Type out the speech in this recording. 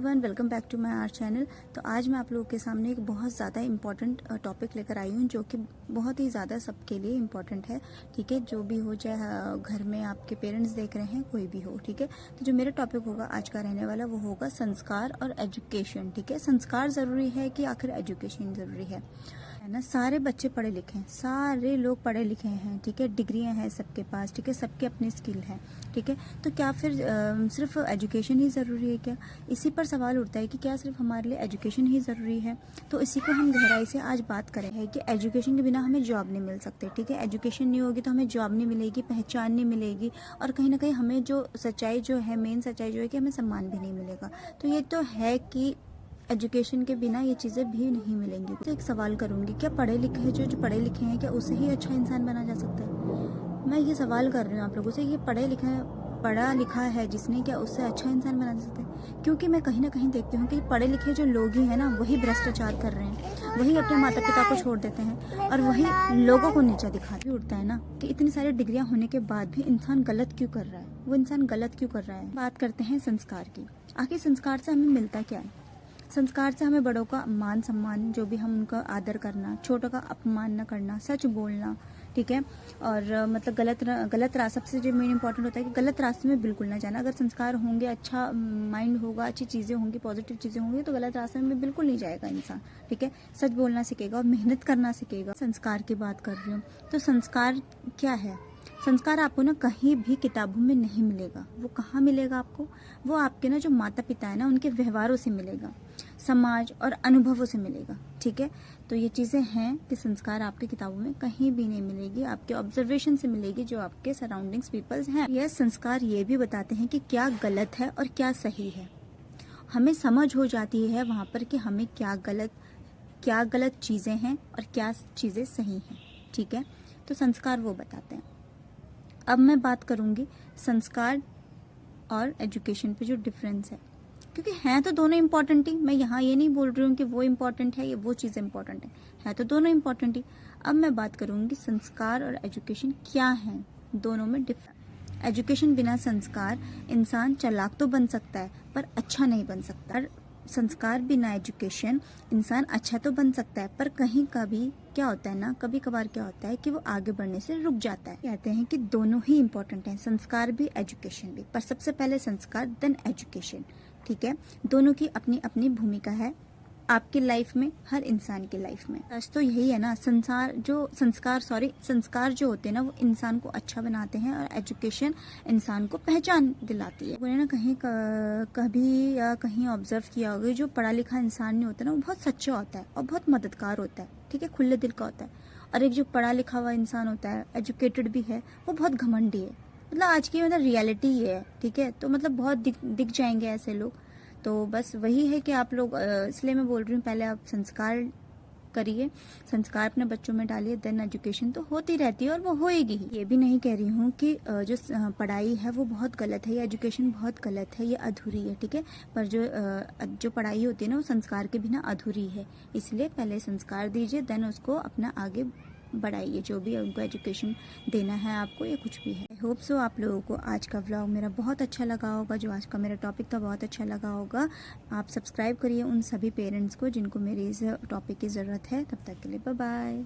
Everyone, welcome back to my our channel. तो आज मैं आप लोगों के सामने एक बहुत ज़्यादा इम्पॉर्टेंट टॉपिक लेकर आई हूँ, जो कि बहुत ही ज़्यादा सबके लिए इम्पॉर्टेंट है। ठीक है, जो भी हो, चाहे घर में आपके पेरेंट्स देख रहे हैं, कोई भी हो। ठीक है, तो जो मेरा टॉपिक होगा आज का रहने वाला, वो होगा संस्कार और एजुकेशन। ठीक है, संस्कार ज़रूरी है कि आखिर एजुकेशन ज़रूरी है ना। सारे बच्चे पढ़े लिखे हैं, सारे लोग पढ़े लिखे हैं। ठीक है, डिग्रियां हैं सबके पास। ठीक है, सबके अपनी स्किल है। ठीक है, तो क्या फिर सिर्फ एजुकेशन ही ज़रूरी है क्या? इसी पर सवाल उठता है कि क्या सिर्फ हमारे लिए एजुकेशन ही ज़रूरी है। तो इसी को हम गहराई से आज बात करें है कि एजुकेशन के बिना हमें जॉब नहीं मिल सकते। ठीक है, एजुकेशन नहीं होगी तो हमें जॉब नहीं मिलेगी, पहचान नहीं मिलेगी, और कहीं ना कहीं हमें जो सच्चाई जो है, मेन सच्चाई जो है कि हमें सम्मान भी नहीं मिलेगा। तो ये तो है कि एजुकेशन के बिना ये चीज़ें भी नहीं मिलेंगी। तो एक सवाल करूंगी, क्या पढ़े लिखे हैं जो पढ़े लिखे हैं, क्या उससे ही अच्छा इंसान बना जा सकता है? मैं ये सवाल कर रही हूँ आप लोगों से, ये पढ़ा लिखा है जिसने, क्या उससे अच्छा इंसान बना जा सकता है? क्योंकि मैं कहीं ना कहीं देखती हूँ कि पढ़े लिखे जो लोग ही हैं ना, वही भ्रष्टाचार कर रहे हैं, वही अपने माता पिता को छोड़ देते हैं, और वही लोगों को नीचा दिखा भी उठता है ना कि इतनी सारी डिग्रियां होने के बाद भी इंसान गलत क्यों कर रहा है, वो इंसान गलत क्यों कर रहा है। बात करते हैं संस्कार की। आखिर संस्कार से हमें मिलता क्या है? संस्कार से हमें बड़ों का मान सम्मान, जो भी हम उनका आदर करना, छोटों का अपमान न करना, सच बोलना। ठीक है, और मतलब गलत रास्ते, सबसे जो मेन इंपॉर्टेंट होता है कि गलत रास्ते में बिल्कुल ना जाना। अगर संस्कार होंगे, अच्छा माइंड होगा, अच्छी चीज़ें होंगी, पॉजिटिव चीज़ें होंगी, तो गलत रास्ते में बिल्कुल नहीं जाएगा इंसान। ठीक है, सच बोलना सीखेगा और मेहनत करना सीखेगा। संस्कार की बात कर रही हूँ, तो संस्कार क्या है? संस्कार आपको ना कहीं भी किताबों में नहीं मिलेगा। वो कहाँ मिलेगा आपको? वो आपके ना जो माता पिता है ना, उनके व्यवहारों से मिलेगा, समाज और अनुभवों से मिलेगा। ठीक है, तो ये चीज़ें हैं कि संस्कार आपकी किताबों में कहीं भी नहीं मिलेगी, आपके ऑब्जर्वेशन से मिलेगी, जो आपके सराउंडिंग्स पीपल्स हैं। यह संस्कार ये भी बताते हैं कि क्या गलत है और क्या सही है। हमें समझ हो जाती है वहाँ पर कि हमें क्या गलत चीज़ें हैं और क्या चीज़ें सही हैं। ठीक है, तो संस्कार वो बताते हैं। अब मैं बात करूंगी संस्कार और एजुकेशन पे जो डिफरेंस है, क्योंकि हैं तो दोनों इम्पोर्टेंट ही। मैं यहाँ ये नहीं बोल रही हूँ कि वो इम्पोर्टेंट है या वो चीज़ इम्पोर्टेंट है तो दोनों इम्पोर्टेंट ही। अब मैं बात करूंगी संस्कार और एजुकेशन क्या है, दोनों में डिफरेंस। एजुकेशन बिना संस्कार इंसान चालाक तो बन सकता है पर अच्छा नहीं बन सकता। संस्कार बिना एजुकेशन इंसान अच्छा तो बन सकता है, पर कहीं कभी क्या होता है ना, कभी कभार क्या होता है कि वो आगे बढ़ने से रुक जाता है। कहते हैं कि दोनों ही इम्पोर्टेंट हैं, संस्कार भी एजुकेशन भी, पर सबसे पहले संस्कार देन एजुकेशन। ठीक है, दोनों की अपनी अपनी भूमिका है आपकी लाइफ में, हर इंसान की लाइफ में। सच तो यही है ना, संस्कार जो होते हैं ना, वो इंसान को अच्छा बनाते हैं, और एजुकेशन इंसान को पहचान दिलाती है। मैंने ना कभी या कहीं ऑब्जर्व किया होगा, जो पढ़ा लिखा इंसान नहीं होता ना, वो बहुत सच्चा होता है और बहुत मददगार होता है। ठीक है, खुले दिल का होता है। और एक जो पढ़ा लिखा हुआ इंसान होता है, एजुकेटेड भी है, वो बहुत घमंडी है। मतलब आज की रियलिटी ही है। ठीक है, तो मतलब बहुत दिख जाएंगे ऐसे लोग। तो बस वही है कि आप लोग, इसलिए मैं बोल रही हूँ, पहले आप संस्कार करिए, संस्कार अपने बच्चों में डालिए, देन एजुकेशन तो होती रहती है और वो होएगी ही। ये भी नहीं कह रही हूँ कि जो पढ़ाई है वो बहुत गलत है या एजुकेशन बहुत गलत है, ये अधूरी है। ठीक है, पर जो पढ़ाई होती है ना, वो संस्कार के बिना अधूरी है। इसलिए पहले संस्कार दीजिए, देन उसको अपना आगे बढ़ाइए, जो भी उनको एजुकेशन देना है आपको, या कुछ भी है। आई होप सो आप लोगों को आज का व्लॉग मेरा बहुत अच्छा लगा होगा, जो आज का मेरा टॉपिक था बहुत अच्छा लगा होगा। आप सब्सक्राइब करिए उन सभी पेरेंट्स को जिनको मेरी इस टॉपिक की ज़रूरत है। तब तक के लिए बाय बाय।